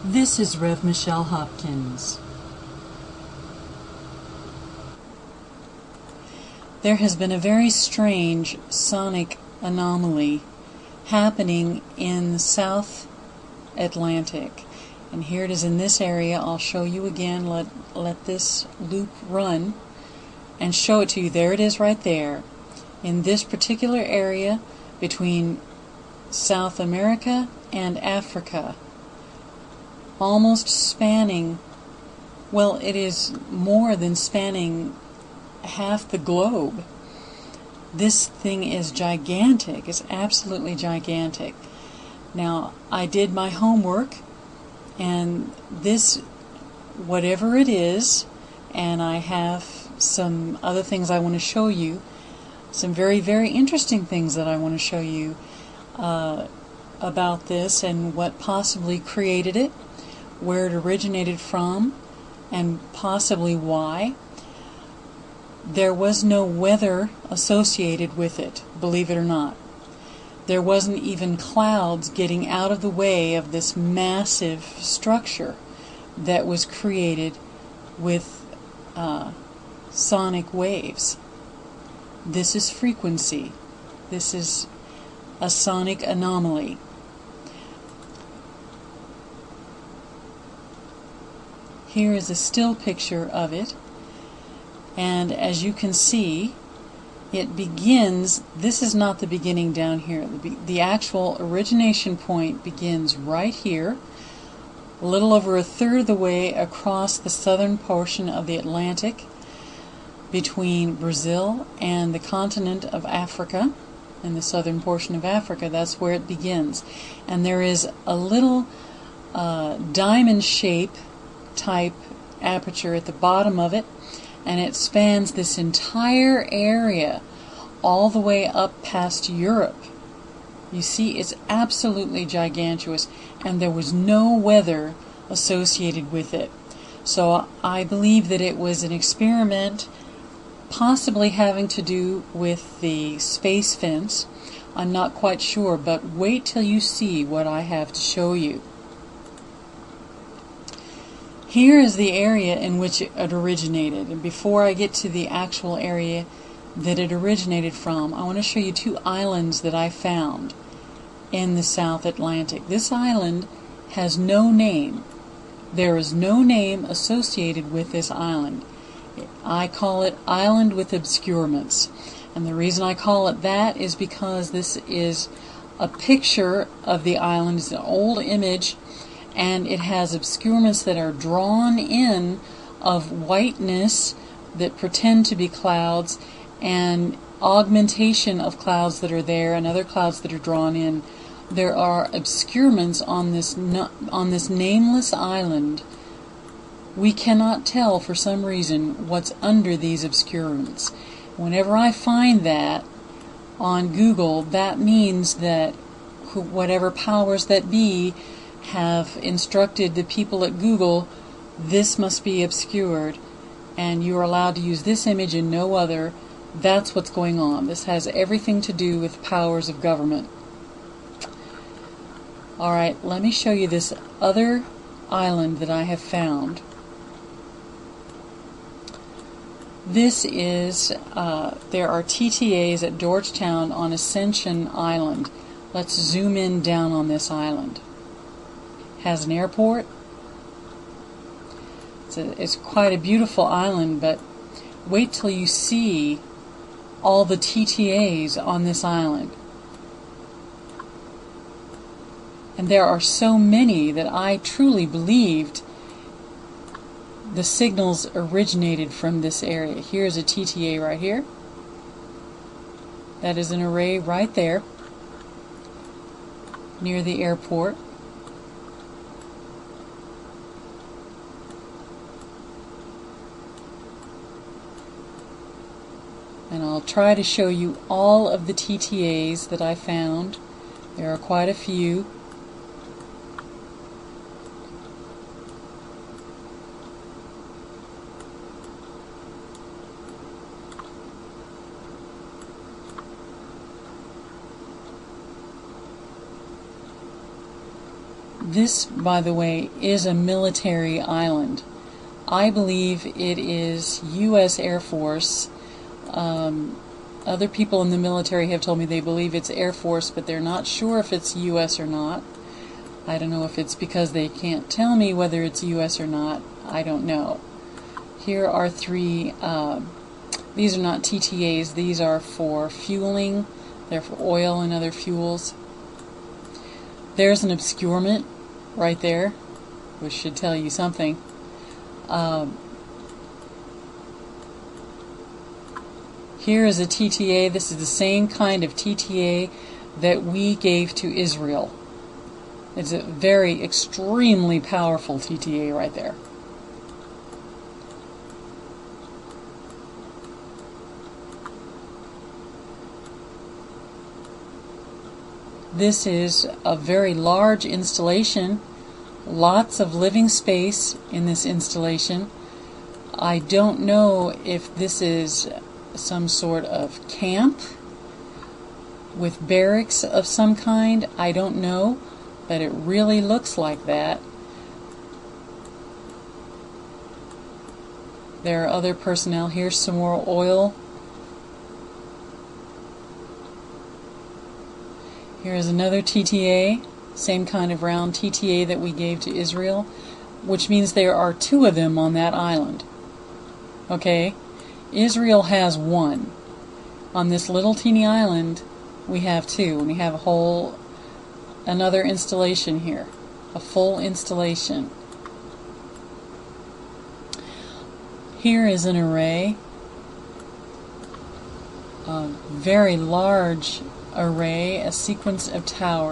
This is Rev Michelle Hopkins. There has been a very strange sonic anomaly happening in the South Atlantic. And here it is in this area. I'll show you again. Let this loop run and show it to you. There it is right there. In this particular area between South America and Africa. Almost spanning, well, it is more than spanning half the globe. This thing is gigantic. It's absolutely gigantic. Now, I did my homework, and this, whatever it is, and I have some other things I want to show you, some very, very interesting things that I want to show you about this and what possibly created it, where it originated from, and possibly why. There was no weather associated with it, believe it or not. There wasn't even clouds getting out of the way of this massive structure that was created with sonic waves. This is frequency. This is a sonic anomaly. Here is a still picture of it, and as you can see, it begins, this is not the beginning down here. The actual origination point begins right here, a little over a third of the way across the southern portion of the Atlantic between Brazil and the continent of Africa, in the southern portion of Africa. That's where it begins. And there is a little diamond shape type aperture at the bottom of it, and it spans this entire area all the way up past Europe. You see, it's absolutely gigantuous, and there was no weather associated with it. So I believe that it was an experiment, possibly having to do with the space fence. I'm not quite sure, but wait till you see what I have to show you. Here is the area in which it originated, and before I get to the actual area that it originated from, I want to show you two islands that I found in the South Atlantic. This island has no name. There is no name associated with this island. I call it Island with Obscurements, and the reason I call it that is because this is a picture of the island. It's an old image, and it has obscurements that are drawn in of whiteness that pretend to be clouds, and augmentation of clouds that are there and other clouds that are drawn in. There are obscurements on this nameless island. We cannot tell for some reason what's under these obscurements. Whenever I find that on Google, that means that whatever powers that be have instructed the people at Google, this must be obscured and you are allowed to use this image and no other. That's what's going on. This has everything to do with powers of government. Alright, let me show you this other island that I have found. This is, there are TTAs at Georgetown on Ascension Island. Let's zoom in down on this island. Has an airport. It's quite a beautiful island, but wait till you see all the TTAs on this island. And there are so many that I truly believed the signals originated from this area. Here's a TTA right here. That is an array right there near the airport. And I'll try to show you all of the TTAs that I found. There are quite a few. This, by the way, is a military island. I believe it is U.S. Air Force. Other people in the military have told me they believe it's Air Force, but they're not sure if it's U.S. or not. I don't know if it's because they can't tell me whether it's U.S. or not. I don't know. Here are three, these are not TTAs, these are for fueling. They're for oil and other fuels. There's an obscurement right there, which should tell you something. Here is a TTA. This is the same kind of TTA that we gave to Israel. It's a very extremely powerful TTA right there. This is a very large installation, lots of living space in this installation. I don't know if this is some sort of camp with barracks of some kind. I don't know, but it really looks like that. There are other personnel. Here's some more oil. Here's another TTA, same kind of round TTA that we gave to Israel, which means there are two of them on that island. Okay? Israel has one. On this little teeny island, we have two. And we have another installation here, a full installation. Here is an array, a very large array, a sequence of towers.